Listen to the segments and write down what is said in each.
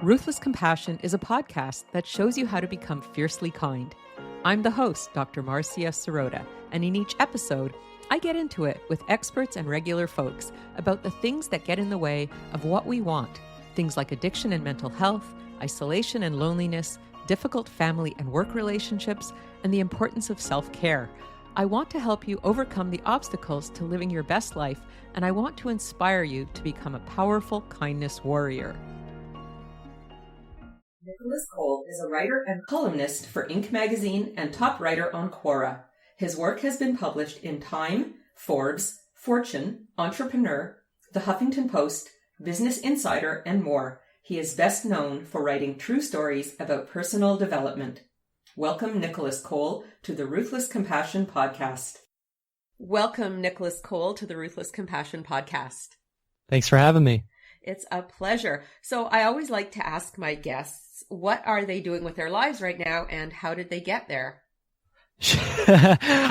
Ruthless Compassion is a podcast that shows you how to become fiercely kind. I'm the host, Dr. Marcia Sirota, and in each episode, I get into it with experts and regular folks about the things that get in the way of what we want. Things like addiction and mental health, isolation and loneliness, difficult family and work relationships, and the importance of self-care. I want to help you overcome the obstacles to living your best life, and I want to inspire you to become a powerful kindness warrior. Nicolas Cole is a writer and columnist for Inc. magazine and top writer on Quora. His work has been published in Time, Forbes, Fortune, Entrepreneur, The Huffington Post, Business Insider, and more. He is best known for writing true stories about personal development. Welcome, Nicolas Cole, to the Ruthless Compassion Podcast. Welcome, Nicolas Cole, to the Ruthless Compassion Podcast. Thanks for having me. It's a pleasure. So I always like to ask my guests, what are they doing with their lives right now, and how did they get there?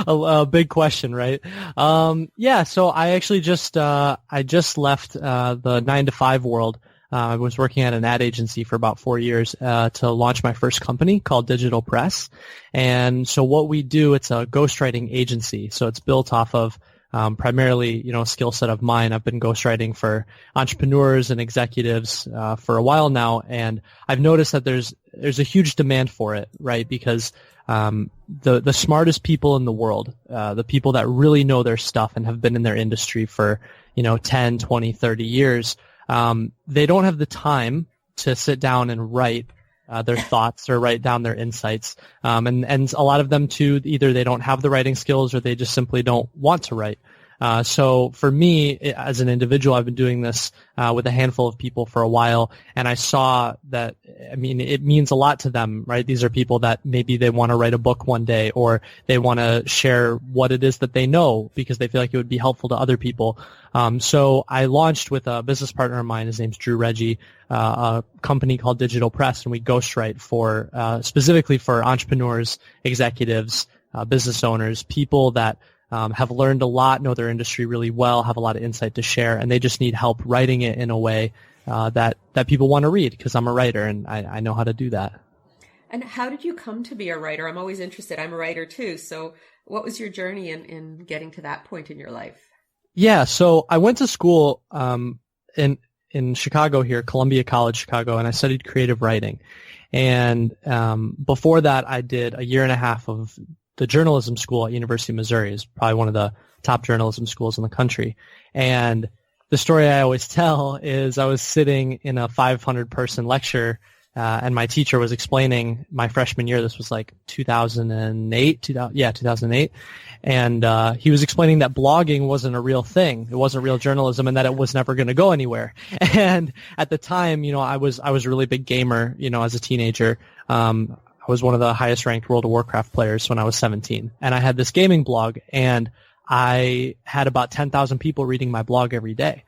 a big question, right? So I actually just left the 9-to-5 world. I was working at an ad agency for about 4 years to launch my first company called Digital Press. And so what we do, it's a ghostwriting agency. So it's built off of primarily, a skill set of mine. I've been ghostwriting for entrepreneurs and executives for a while now, and I've noticed that there's a huge demand for it, right? Because the smartest people in the world, the people that really know their stuff and have been in their industry for 10, 20, 30 years, they don't have the time to sit down and write their thoughts or write down their insights. And a lot of them too, either they don't have the writing skills or they just simply don't want to write. So for me, as an individual, I've been doing this with a handful of people for a while, and I saw that, it means a lot to them, right? These are people that maybe they want to write a book one day, or they want to share what it is that they know because they feel like it would be helpful to other people. So I launched with a business partner of mine, his name's Drew Reggie, a company called Digital Press, and we ghostwrite specifically for entrepreneurs, executives, business owners, people that have learned a lot, know their industry really well, have a lot of insight to share, and they just need help writing it in a way that people want to read, because I'm a writer and I know how to do that. And how did you come to be a writer? I'm always interested. I'm a writer too. So what was your journey in getting to that point in your life? Yeah, so I went to school in Chicago here, Columbia College, Chicago, and I studied creative writing. And before that, I did a year and a half of the journalism school at University of Missouri. Is probably one of the top journalism schools in the country. And the story I always tell is I was sitting in a 500-person lecture, and my teacher was explaining my freshman year. This was like 2008. And he was explaining that blogging wasn't a real thing. It wasn't real journalism, and that it was never going to go anywhere. And at the time, I was a really big gamer, as a teenager. I was one of the highest ranked World of Warcraft players when I was 17. And I had this gaming blog, and I had about 10,000 people reading my blog every day.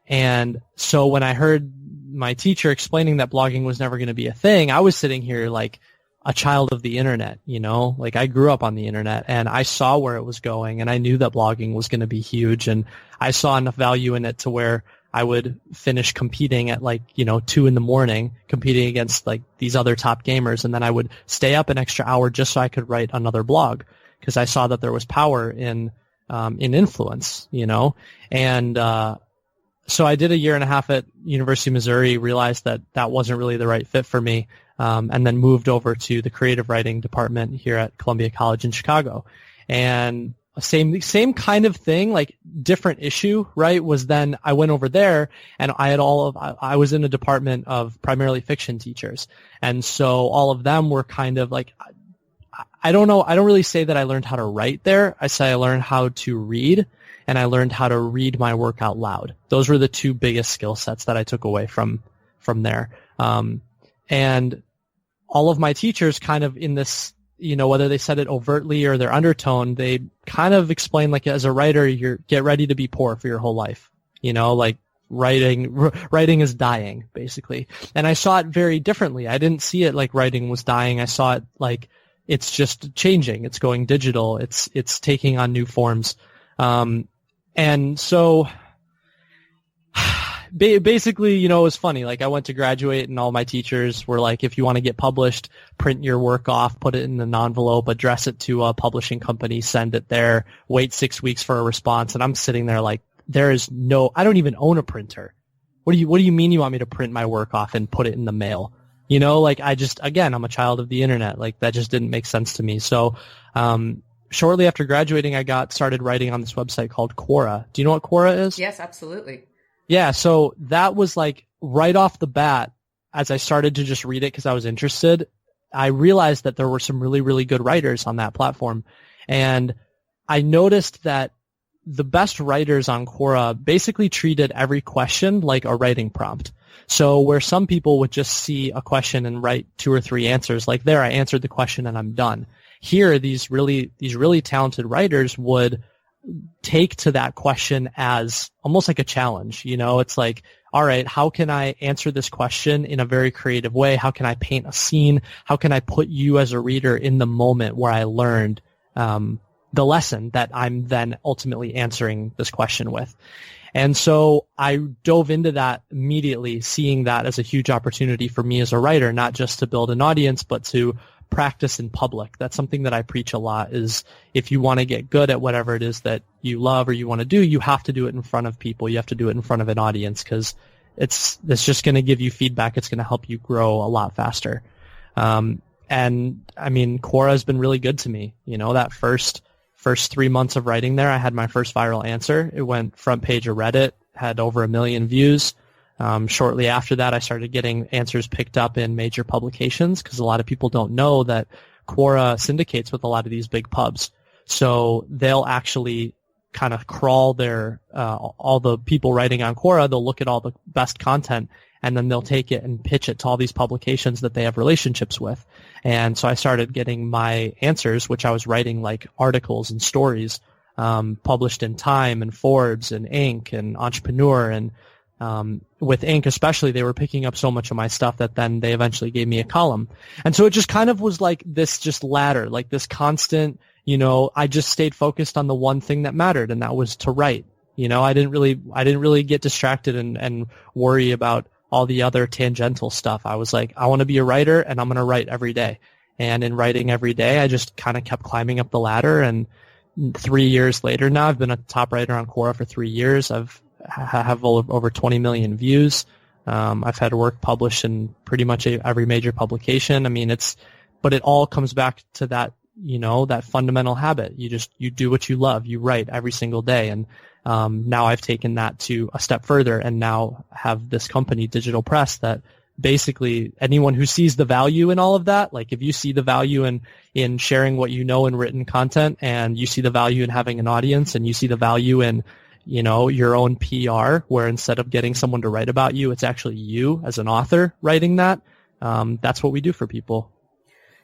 And so when I heard my teacher explaining that blogging was never going to be a thing, I was sitting here like a child of the internet, like I grew up on the internet, and I saw where it was going, and I knew that blogging was going to be huge, and I saw enough value in it to where I would finish competing at 2 a.m, competing against like these other top gamers, and then I would stay up an extra hour just so I could write another blog, because I saw that there was power in influence, and so I did a year and a half at University of Missouri, realized that wasn't really the right fit for me, and then moved over to the creative writing department here at Columbia College in Chicago. And same kind of thing, like different issue, right? Was then I went over there, and I was in a department of primarily fiction teachers. And so all of them were kind of like, I don't know, I don't really say that I learned how to write there. I say I learned how to read, and I learned how to read my work out loud. Those were the two biggest skill sets that I took away from there. And all of my teachers kind of in this, whether they said it overtly or their undertone, they kind of explained like, as a writer, get ready to be poor for your whole life. Like writing is dying, basically. And I saw it very differently. I didn't see it like writing was dying. I saw it like it's just changing. It's going digital. It's taking on new forms. And so basically, it was funny. Like I went to graduate and all my teachers were like, if you want to get published, print your work off, put it in an envelope, address it to a publishing company, send it there, wait 6 weeks for a response. And I'm sitting there like, I don't even own a printer. What do you mean you want me to print my work off and put it in the mail? Like I'm a child of the internet. Like that just didn't make sense to me. So, shortly after graduating, I started writing on this website called Quora. Do you know what Quora is? Yes, absolutely. Yeah, so that was like right off the bat, as I started to just read it because I was interested, I realized that there were some really, really good writers on that platform. And I noticed that the best writers on Quora basically treated every question like a writing prompt. So where some people would just see a question and write 2 or 3 answers, like there, I answered the question and I'm done. Here, these really talented writers would take to that question as almost like a challenge. It's like, all right, how can I answer this question in a very creative way? How can I paint a scene? How can I put you as a reader in the moment where I learned the lesson that I'm then ultimately answering this question with? And so I dove into that immediately, seeing that as a huge opportunity for me as a writer, not just to build an audience, but to practice in public. That's something that I preach a lot, is if you want to get good at whatever it is that you love or you want to do, you have to do it in front of people. You have to do it in front of an audience because it's just going to give you feedback. It's going to help you grow a lot faster. And I mean, Quora has been really good to me. That first 3 months of writing there, I had my first viral answer. It went front page of Reddit, had over 1 million views. Shortly after that, I started getting answers picked up in major publications because a lot of people don't know that Quora syndicates with a lot of these big pubs. So they'll actually kind of crawl all the people writing on Quora. They'll look at all the best content and then they'll take it and pitch it to all these publications that they have relationships with. And so I started getting my answers, which I was writing like articles and stories, published in Time and Forbes and Inc. and Entrepreneur. And with Inc. especially, they were picking up so much of my stuff that then they eventually gave me a column. And so it just kind of was like this just ladder, like this constant, I just stayed focused on the one thing that mattered, and that was to write. I didn't really get distracted and worry about all the other tangential stuff. I was like, I want to be a writer and I'm going to write every day. And in writing every day, I just kind of kept climbing up the ladder. And 3 years later now, I've been a top writer on Quora for 3 years. I have over 20 million views. I've had work published in pretty much every major publication. I mean, but it all comes back to that, that fundamental habit. You do what you love. You write every single day. And now I've taken that to a step further and now have this company, Digital Press, that basically anyone who sees the value in all of that, like if you see the value in sharing what you know in written content, and you see the value in having an audience, and you see the value in your own PR, where instead of getting someone to write about you, it's actually you as an author writing that. That's what we do for people.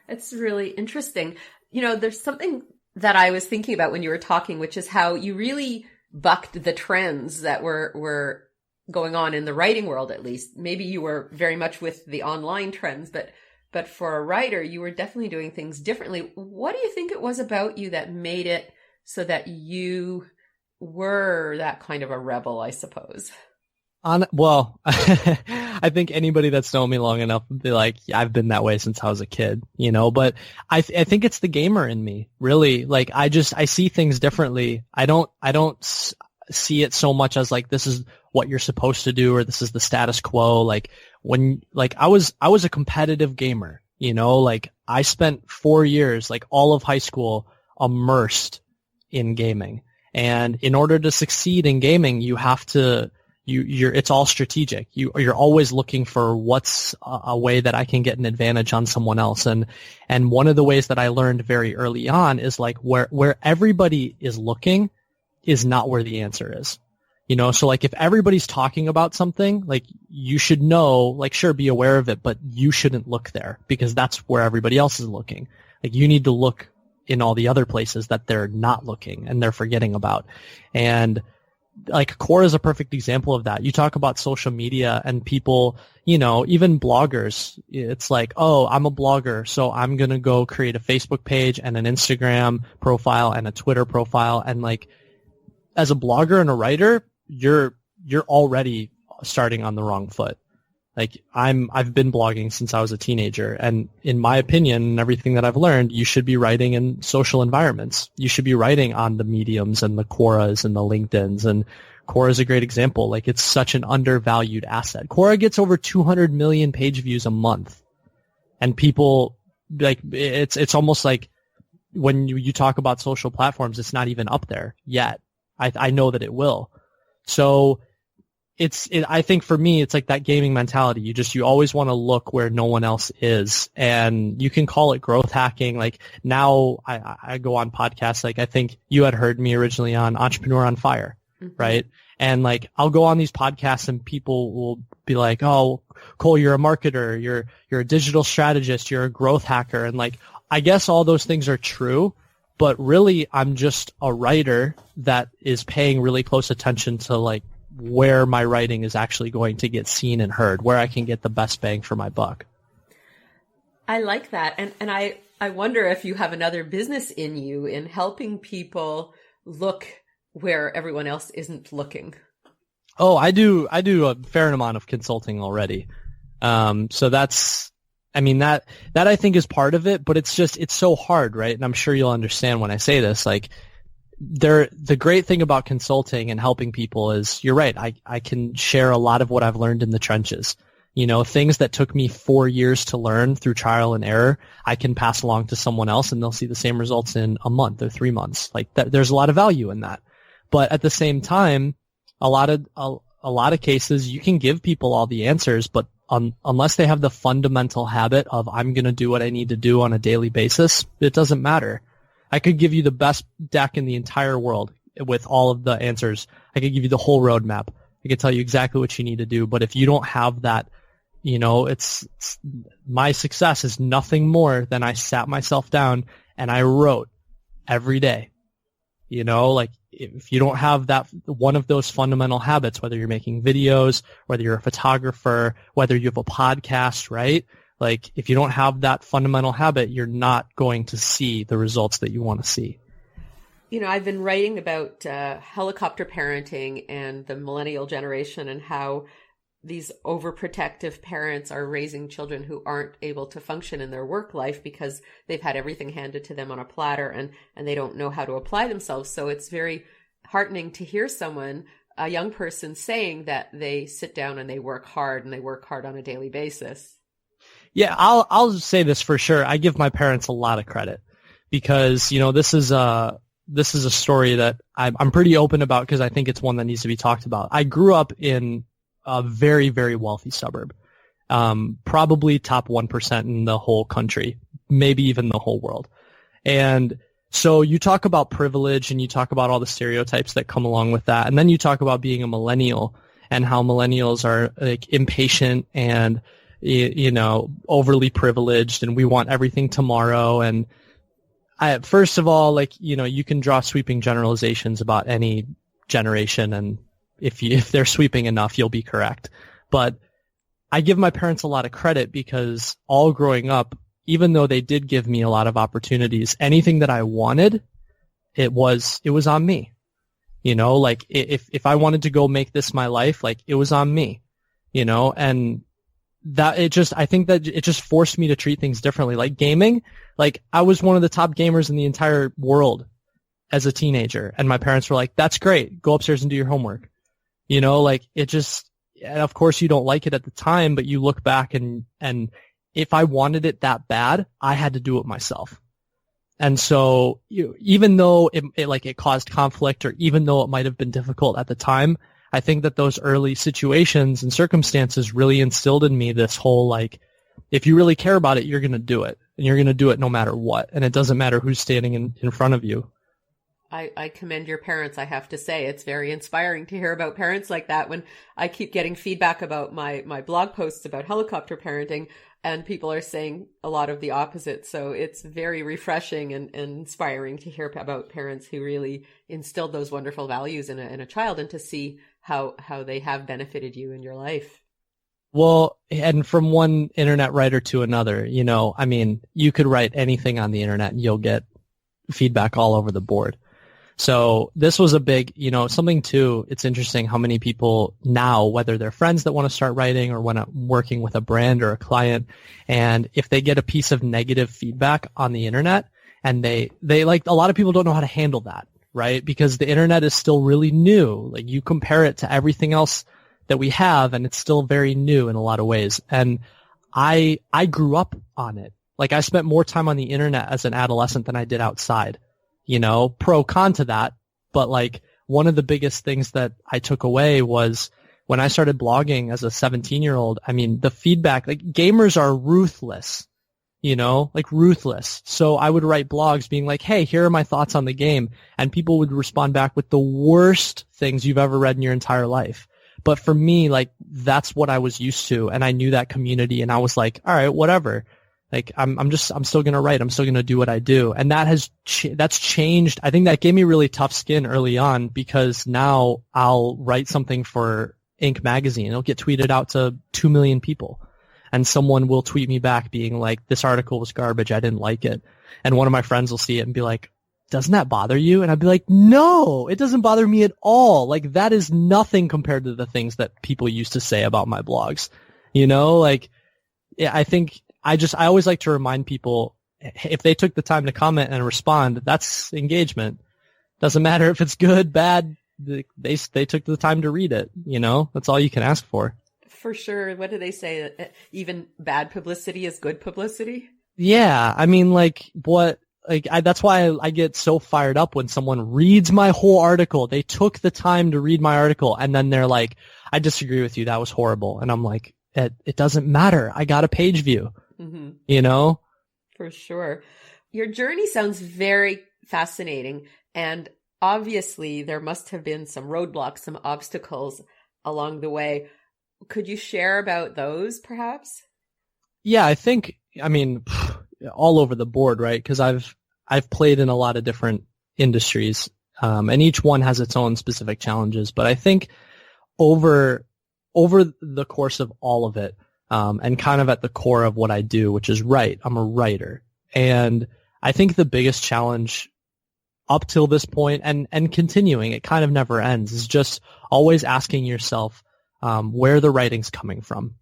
It's really interesting. There's something that I was thinking about when you were talking, which is how you really bucked the trends that were going on in the writing world, at least. Maybe you were very much with the online trends, but for a writer, you were definitely doing things differently. What do you think it was about you that made it so that you were that kind of a rebel, I suppose? Well, I think anybody that's known me long enough would be like, yeah, I've been that way since I was a kid, but I think it's the gamer in me, really. Like, I see things differently. I don't see it so much as like, this is what you're supposed to do, or this is the status quo. Like I was a competitive gamer, like I spent 4 years, like all of high school, immersed in gaming. And in order to succeed in gaming, you have to, it's all strategic. You're always looking for what's a way that I can get an advantage on someone else. And one of the ways that I learned very early on is like where everybody is looking is not where the answer is. So like if everybody's talking about something, like you should know, like sure, be aware of it, but you shouldn't look there because that's where everybody else is looking. Like you need to look in all the other places that they're not looking and they're forgetting about. And like Quora is a perfect example of that. You talk about social media and people, even bloggers, it's like, oh, I'm a blogger, so I'm going to go create a Facebook page and an Instagram profile and a Twitter profile. And like, as a blogger and a writer, you're already starting on the wrong foot. Like I've been blogging since I was a teenager, and in my opinion and everything that I've learned, you should be writing in social environments. You should be writing on the Mediums and the Quoras and the LinkedIns, and Quora is a great example. Like, it's such an undervalued asset. Quora gets over 200 million page views a month, and people, like, it's almost like when you talk about social platforms, it's not even up there yet. I know that it will. So I think for me, it's like that gaming mentality. You always want to look where no one else is, and you can call it growth hacking. Like, now I go on podcasts. Like, I think you had heard me originally on Entrepreneur on Fire, right? And like, I'll go on these podcasts and people will be like, "Oh, Cole, you're a marketer. You're a digital strategist. You're a growth hacker." And like, I guess all those things are true, but really I'm just a writer that is paying really close attention to like where my writing is actually going to get seen and heard, where I can get the best bang for my buck. I like that. And I wonder if you have another business in you in helping people look where everyone else isn't looking. Oh, I do a fair amount of consulting already. So that's, I mean, that I think is part of it, but it's so hard, right? And I'm sure you'll understand when I say this, like, the great thing about consulting and helping people is, you're right, I can share a lot of what I've learned in the trenches. You know, things that took me 4 years to learn through trial and error, I can pass along to someone else and they'll see the same results in a month or 3 months. Like, there's a lot of value in that. But at the same time, a lot of cases, you can give people all the answers, but unless they have the fundamental habit of, I'm going to do what I need to do on a daily basis, it doesn't matter. I could give you the best deck in the entire world with all of the answers. I could give you the whole roadmap. I could tell you exactly what you need to do. But if you don't have that, you know, it's my success is nothing more than I sat myself down and I wrote every day. You know, like, if you don't have that, one of those fundamental habits, whether you're making videos, whether you're a photographer, whether you have a podcast, right? Like, if you don't have that fundamental habit, you're not going to see the results that you want to see. You know, I've been writing about helicopter parenting and the millennial generation and how these overprotective parents are raising children who aren't able to function in their work life because they've had everything handed to them on a platter and they don't know how to apply themselves. So it's very heartening to hear someone, a young person, saying that they sit down and they work hard on a daily basis. Yeah, I'll say this for sure. I give my parents a lot of credit because, you know, this is a story that I'm pretty open about because I think it's one that needs to be talked about. I grew up in a very, very wealthy suburb, probably top 1% in the whole country, maybe even the whole world. And so you talk about privilege and you talk about all the stereotypes that come along with that. And then you talk about being a millennial and how millennials are like impatient and, you know, overly privileged and we want everything tomorrow. And first of all, like, you know, you can draw sweeping generalizations about any generation, and if they're sweeping enough, you'll be correct. But I give my parents a lot of credit because all growing up, even though they did give me a lot of opportunities, anything that I wanted, it was on me. You know, like, if I wanted to go make this my life, like, it was on me, you know, and I think that it just forced me to treat things differently. Like gaming, like, I was one of the top gamers in the entire world as a teenager, and my parents were like, "That's great. Go upstairs and do your homework." You know, like, it just, and of course you don't like it at the time, but you look back and if I wanted it that bad, I had to do it myself. And so, even though it caused conflict, or even though it might have been difficult at the time, I think that those early situations and circumstances really instilled in me this whole, like, if you really care about it, you're going to do it, and you're going to do it no matter what. And it doesn't matter who's standing in front of you. I commend your parents, I have to say. It's very inspiring to hear about parents like that. When I keep getting feedback about my blog posts about helicopter parenting, and people are saying a lot of the opposite. So it's very refreshing and inspiring to hear about parents who really instilled those wonderful values in a child, and to see how they have benefited you in your life. Well, and from one internet writer to another, you know, I mean, you could write anything on the internet and you'll get feedback all over the board. So this was a big, something too. It's interesting how many people now, whether they're friends that want to start writing or when working with a brand or a client, and if they get a piece of negative feedback on the internet, and they like, a lot of people don't know how to handle that, right? Because the internet is still really new. Like, you compare it to everything else that we have, and it's still very new in a lot of ways. And I grew up on it. Like, I spent more time on the internet as an adolescent than I did outside. Pro con to that. But like, one of the biggest things that I took away was when I started blogging as a 17-year-old, I mean, the feedback, like, gamers are ruthless, like ruthless. So I would write blogs being like, hey, here are my thoughts on the game. And people would respond back with the worst things you've ever read in your entire life. But for me, like, that's what I was used to. And I knew that community, and I was like, all right, whatever. Like, I'm still going to write. I'm still going to do what I do. And that's changed. I think that gave me really tough skin early on, because now I'll write something for Inc. magazine. It'll get tweeted out to 2 million people. And someone will tweet me back being like, this article was garbage. I didn't like it. And one of my friends will see it and be like, doesn't that bother you? And I'd be like, no, it doesn't bother me at all. Like, that is nothing compared to the things that people used to say about my blogs. Like, I think I always like to remind people, if they took the time to comment and respond, that's engagement. Doesn't matter if it's good, bad, they took the time to read it, That's all you can ask for. For sure. What do they say? Even bad publicity is good publicity? Yeah. I mean, that's why I get so fired up when someone reads my whole article. They took the time to read my article, and then they're like, I disagree with you. That was horrible. And I'm like, it doesn't matter. I got a page view. Mm-hmm. For sure. Your journey sounds very fascinating. And obviously there must have been some roadblocks, some obstacles along the way. Could you share about those perhaps? Yeah, I mean, all over the board, right? Because I've played in a lot of different industries, and each one has its own specific challenges. But I think over the course of all of it, and kind of at the core of what I do, which is write. I'm a writer. And I think the biggest challenge up till this point, and continuing, it kind of never ends, is just always asking yourself where the writing's coming from.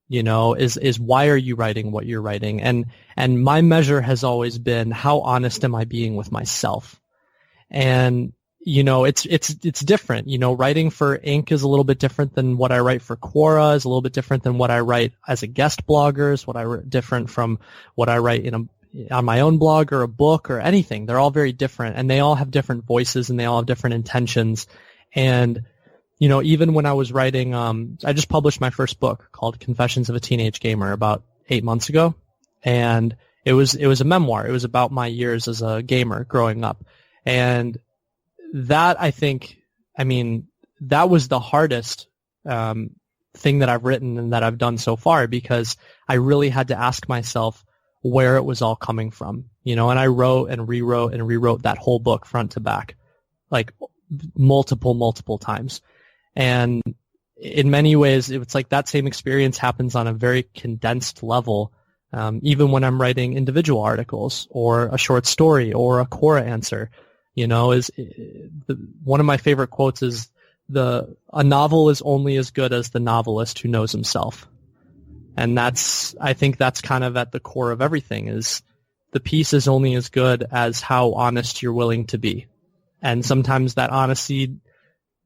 Is why are you writing what you're writing? And my measure has always been, how honest am I being with myself? And it's different. Writing for Inc. is a little bit different than what I write for Quora, is a little bit different than what I write as a guest blogger, is different from what I write on my own blog or a book or anything. They're all very different, and they all have different voices, and they all have different intentions. And, even when I was writing, I just published my first book called Confessions of a Teenage Gamer about 8 months ago. And it was a memoir. It was about my years as a gamer growing up. And that, that was the hardest thing that I've written and that I've done so far, because I really had to ask myself where it was all coming from, and I wrote and rewrote that whole book front to back, like multiple times. And in many ways, it's like that same experience happens on a very condensed level, even when I'm writing individual articles or a short story or a Quora answer. One of my favorite quotes is, a novel is only as good as the novelist who knows himself. And I think that's kind of at the core of everything, is the piece is only as good as how honest you're willing to be. And sometimes that honesty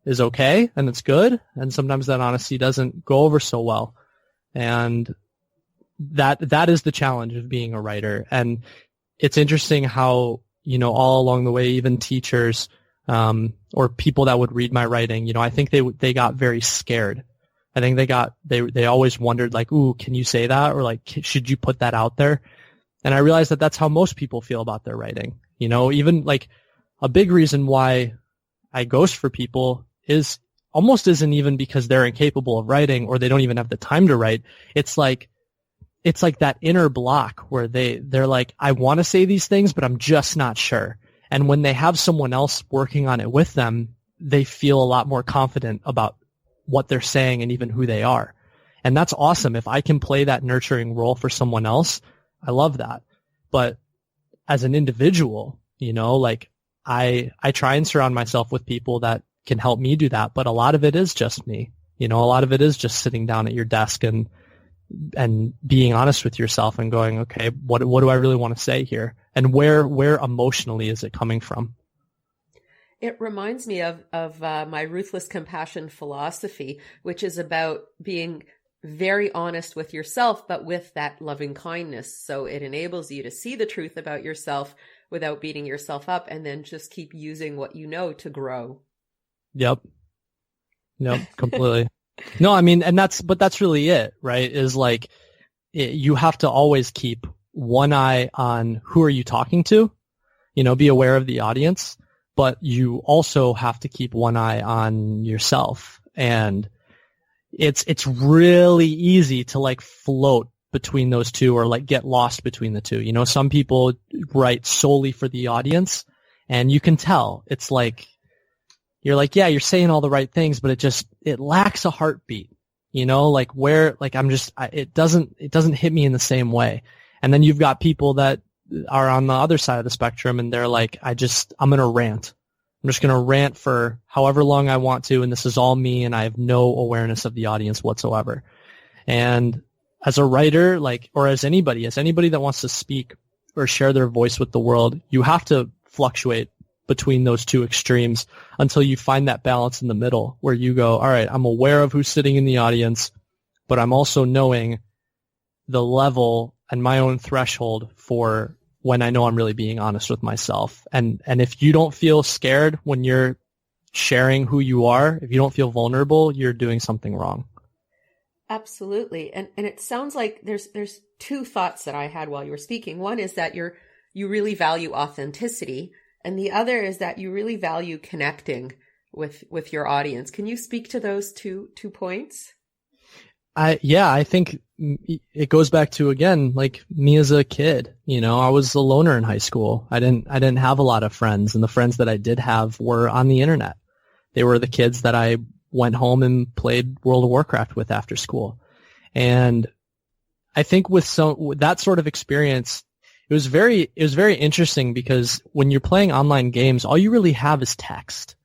is okay and it's good, and sometimes that honesty doesn't go over so well. And that is the challenge of being a writer. And it's interesting how, all along the way, even teachers, or people that would read my writing, I think they got very scared. I think they always wondered, like, ooh, can you say that? Or like, should you put that out there? And I realized that that's how most people feel about their writing. Even like a big reason why I ghost for people isn't even because they're incapable of writing or they don't even have the time to write. It's like that inner block where they're like, I want to say these things, but I'm just not sure. And when they have someone else working on it with them, they feel a lot more confident about what they're saying and even who they are. And that's awesome. If I can play that nurturing role for someone else, I love that. But as an individual, like, I try and surround myself with people that can help me do that, but a lot of it is just me. A lot of it is just sitting down at your desk and being honest with yourself and going, okay, what do I really want to say here? And where emotionally is it coming from? It reminds me of my ruthless compassion philosophy, which is about being very honest with yourself, but with that loving kindness. So it enables you to see the truth about yourself without beating yourself up, and then just keep using what you know to grow. Yep, completely. No, I mean, but that's really it, right? Is like, you have to always keep one eye on who are you talking to, be aware of the audience, but you also have to keep one eye on yourself. And it's really easy to like float between those two, or like get lost between the two. Some people write solely for the audience, and you can tell. It's like, you're like, yeah, you're saying all the right things, but it lacks a heartbeat, it doesn't hit me in the same way. And then you've got people that are on the other side of the spectrum, and they're like, I'm going to rant. I'm just going to rant for however long I want to, and this is all me, and I have no awareness of the audience whatsoever. And as a writer, or as anybody that wants to speak or share their voice with the world, you have to fluctuate between those two extremes until you find that balance in the middle where you go, all right, I'm aware of who's sitting in the audience, but I'm also knowing the level and my own threshold for when I know I'm really being honest with myself. And if you don't feel scared when you're sharing who you are, if you don't feel vulnerable, you're doing something wrong. Absolutely. And it sounds like there's two thoughts that I had while you were speaking. One is that you really value authenticity, and the other is that you really value connecting with your audience. Can you speak to those two points? I think it goes back to, again, like me as a kid. I was a loner in high school. I didn't have a lot of friends, and the friends that I did have were on the internet. They were the kids that I went home and played World of Warcraft with after school. And I think with that sort of experience, it was very interesting, because when you're playing online games, all you really have is text,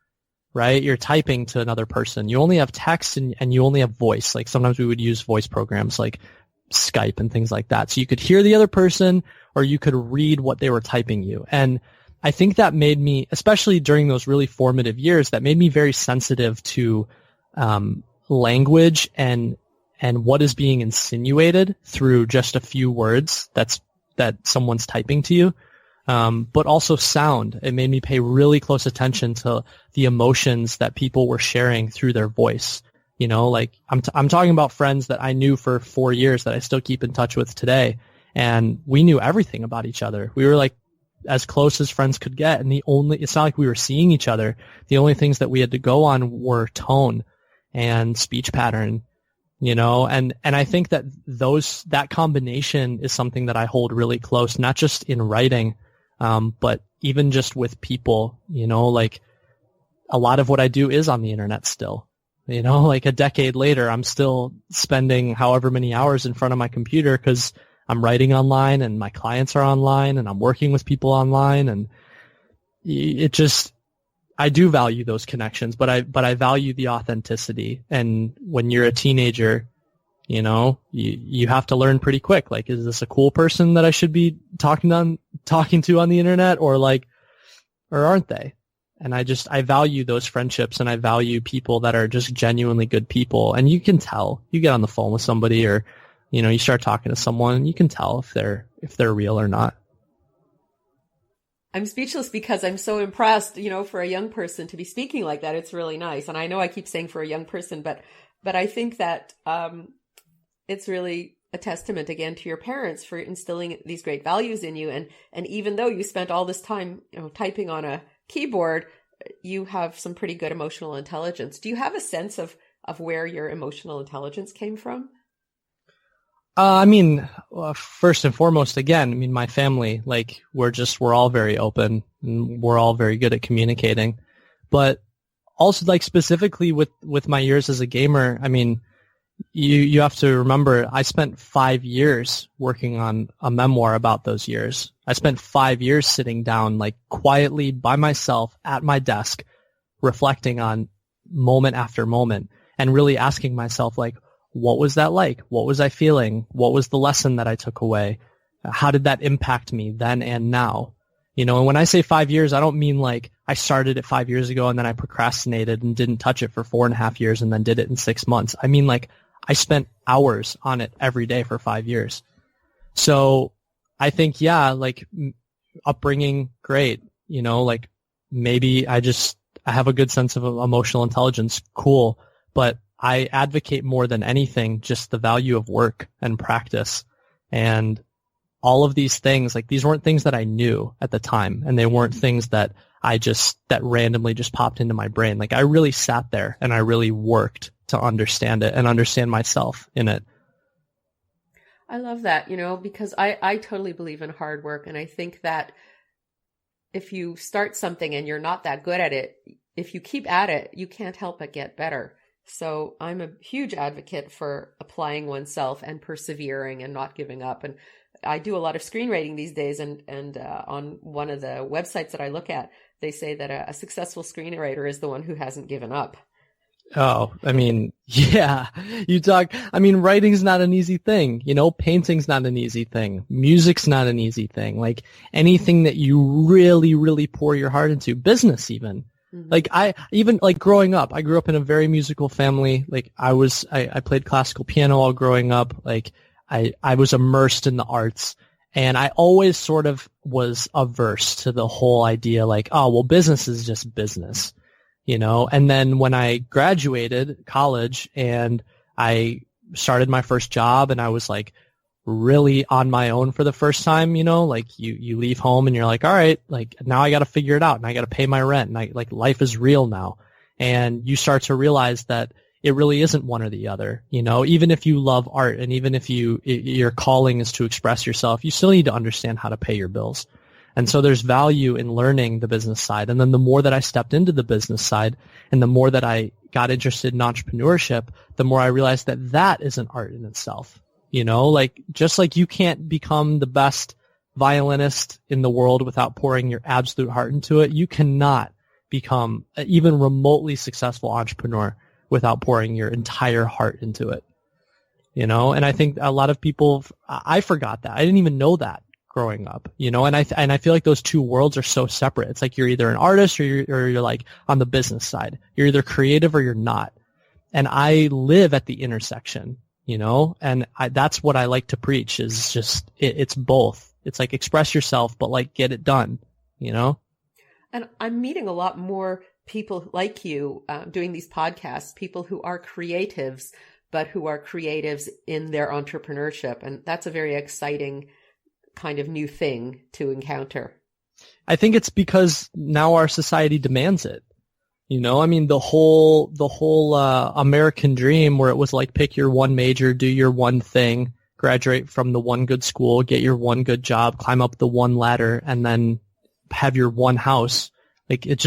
right? You're typing to another person. You only have text and you only have voice. Like sometimes we would use voice programs like Skype and things like that. So you could hear the other person, or you could read what they were typing you. And I think that made me, especially during those really formative years, that made me very sensitive to language and what is being insinuated through just a few words that someone's typing to you, but also sound. It made me pay really close attention to the emotions that people were sharing through their voice. Like I'm talking about friends that I knew for 4 years that I still keep in touch with today, and we knew everything about each other. We were like as close as friends could get, and it's not like we were seeing each other. The only things that we had to go on were tone and speech pattern. And I think that that combination is something that I hold really close, not just in writing, but even just with people. Like a lot of what I do is on the internet still. Like a decade later, I'm still spending however many hours in front of my computer because I'm writing online and my clients are online and I'm working with people online, and I do value those connections, but I value the authenticity. And when you're a teenager, you have to learn pretty quick. Like, is this a cool person that I should be talking to on the internet, or aren't they? And I value those friendships, and I value people that are just genuinely good people. And you can tell. You get on the phone with somebody, or you start talking to someone, and you can tell if they're real or not. I'm speechless because I'm so impressed, for a young person to be speaking like that. It's really nice. And I know I keep saying for a young person, but I think that it's really a testament again to your parents for instilling these great values in you. And even though you spent all this time, typing on a keyboard, you have some pretty good emotional intelligence. Do you have a sense of where your emotional intelligence came from? First and foremost, again, my family, we're all very open and we're all very good at communicating, but also specifically with my years as a gamer, you have to remember, I spent 5 years working on a memoir about those years. I spent 5 years sitting down, like, quietly by myself at my desk, reflecting on moment after moment and really asking myself, like, what was that like? What was I feeling? What was the lesson that I took away? How did that impact me then and now? And when I say 5 years, I don't mean like I started it 5 years ago and then I procrastinated and didn't touch it for 4.5 years and then did it in 6 months. I mean, like, I spent hours on it every day for 5 years. So I think, yeah, like, upbringing, great. Like, maybe I have a good sense of emotional intelligence, cool. But I advocate more than anything just the value of work and practice. And all of these things, like, these weren't things that I knew at the time, and they weren't things that that randomly just popped into my brain. Like, I really sat there and I really worked to understand it and understand myself in it. I love that, because I totally believe in hard work. And I think that if you start something and you're not that good at it, if you keep at it, you can't help but get better. So I'm a huge advocate for applying oneself and persevering and not giving up. And I do a lot of screenwriting these days, and on one of the websites that I look at, they say that a successful screenwriter is the one who hasn't given up. Oh, I mean, yeah, writing's not an easy thing, painting's not an easy thing, music's not an easy thing, like, anything that you really, really pour your heart into, business even. Mm-hmm. Like, growing up, I grew up in a very musical family. Like, I played classical piano all growing up. Like, I was immersed in the arts, and I always sort of was averse to the whole idea, like, oh, well, business is just business, and then when I graduated college and I started my first job and I was, like, really on my own for the first time, like, you leave home and you're like, all right, like, now I got to figure it out and I got to pay my rent, and like, life is real now. And you start to realize that it really isn't one or the other, even if you love art and even if your calling is to express yourself, you still need to understand how to pay your bills. And so there's value in learning the business side. And then the more that I stepped into the business side and the more that I got interested in entrepreneurship, the more I realized that is an art in itself. Like, just like you can't become the best violinist in the world without pouring your absolute heart into it, you cannot become an even remotely successful entrepreneur without pouring your entire heart into it. And I think a lot of people, I forgot that. I didn't even know that growing up, and I feel like those two worlds are so separate. It's like you're either an artist or you're like on the business side. You're either creative or you're not. And I live at the intersection, and that's what I like to preach is just, it's both. It's like, express yourself, but, like, get it done, And I'm meeting a lot more people like you doing these podcasts, people who are creatives, but who are creatives in their entrepreneurship. And that's a very exciting kind of new thing to encounter. I think it's because now our society demands it. The whole American dream where it was like, pick your one major, do your one thing, graduate from the one good school, get your one good job, climb up the one ladder, and then have your one house. Like, it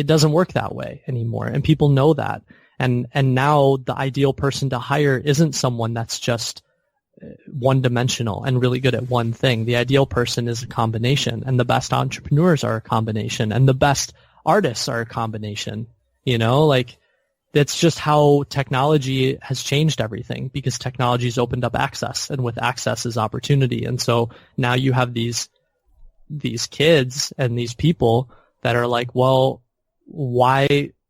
doesn't work that way anymore. And people know that. And now the ideal person to hire isn't someone that's just one-dimensional and really good at one thing. The ideal person is a combination, and the best entrepreneurs are a combination, and the best artists are a combination. Like, that's just how technology has changed everything, because technology's opened up access, and with access is opportunity. And so now you have these kids and these people that are like, well, why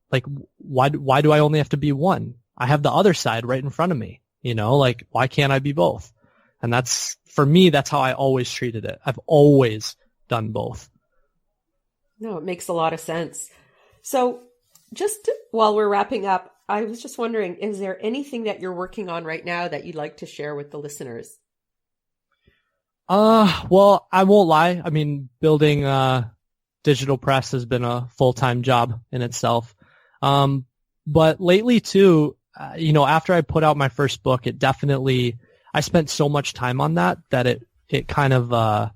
do I only have to be one? I have the other side right in front of me. Like, why can't I be both? And that's, for me, that's how I always treated it. I've always done both. No, it makes a lot of sense. So just while we're wrapping up, I was just wondering, is there anything that you're working on right now that you'd like to share with the listeners? Well, I won't lie. Building digital press has been a full-time job in itself. But lately too, after I put out my first book, I spent so much time on that it kind of,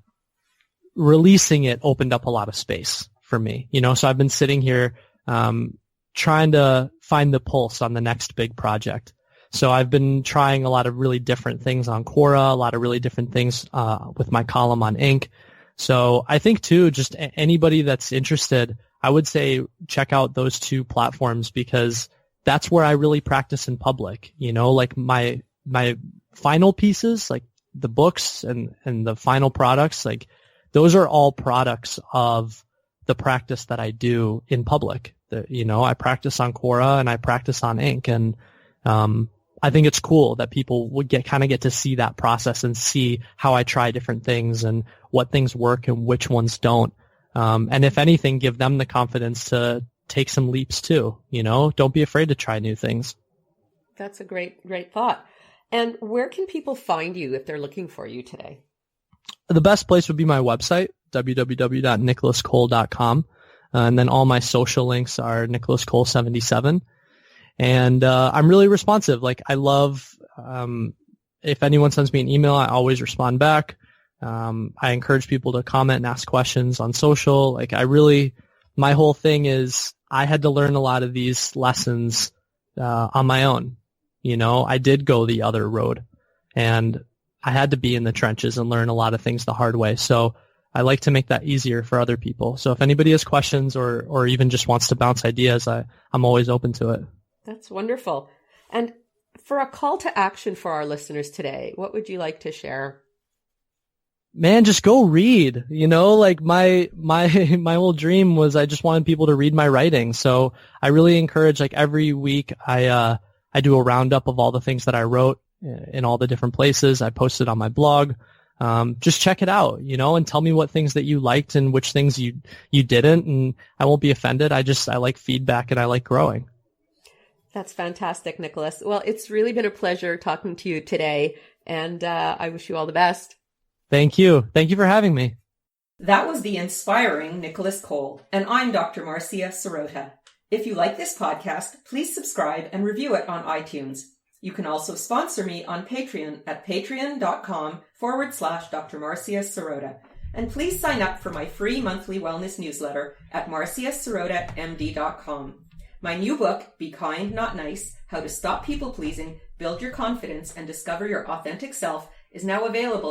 releasing it opened up a lot of space for me, so I've been sitting here, trying to find the pulse on the next big project. So I've been trying a lot of really different things on Quora, a lot of really different things with my column on Inc. So I think too, just anybody that's interested, I would say check out those two platforms because that's where I really practice in public. Like my final pieces, like the books and the final products, like those are all products of the practice that I do in public. I practice on Quora and I practice on Inc. And I think it's cool that people would get to see that process and see how I try different things and what things work and which ones don't. And if anything, give them the confidence to take some leaps too. Don't be afraid to try new things. That's a great thought. And where can people find you if they're looking for you today? The best place would be my website, www.nicolascole.com. And then all my social links are Nicolas Cole 77. And I'm really responsive. Like I love, if anyone sends me an email, I always respond back. I encourage people to comment and ask questions on social. Like my whole thing is I had to learn a lot of these lessons on my own. I did go the other road and I had to be in the trenches and learn a lot of things the hard way. So I like to make that easier for other people. So if anybody has questions or even just wants to bounce ideas, I'm always open to it. That's wonderful. And for a call to action for our listeners today, what would you like to share? Man, just go read. Like my whole dream was I just wanted people to read my writing. So I really encourage, like every week I do a roundup of all the things that I wrote in all the different places. I post it on my blog. Just check it out, and tell me what things that you liked and which things you didn't. And I won't be offended. I like feedback and I like growing. That's fantastic, Nicolas. Well, it's really been a pleasure talking to you today, and I wish you all the best. Thank you. Thank you for having me. That was the inspiring Nicolas Cole, and I'm Dr. Marcia Sirota. If you like this podcast, please subscribe and review it on iTunes. You can also sponsor me on Patreon at patreon.com/Dr. Marcia Sirota. And please sign up for my free monthly wellness newsletter at marciasirotamd.com. My new book, Be Kind, Not Nice, How to Stop People Pleasing, Build Your Confidence, and Discover Your Authentic Self, is now available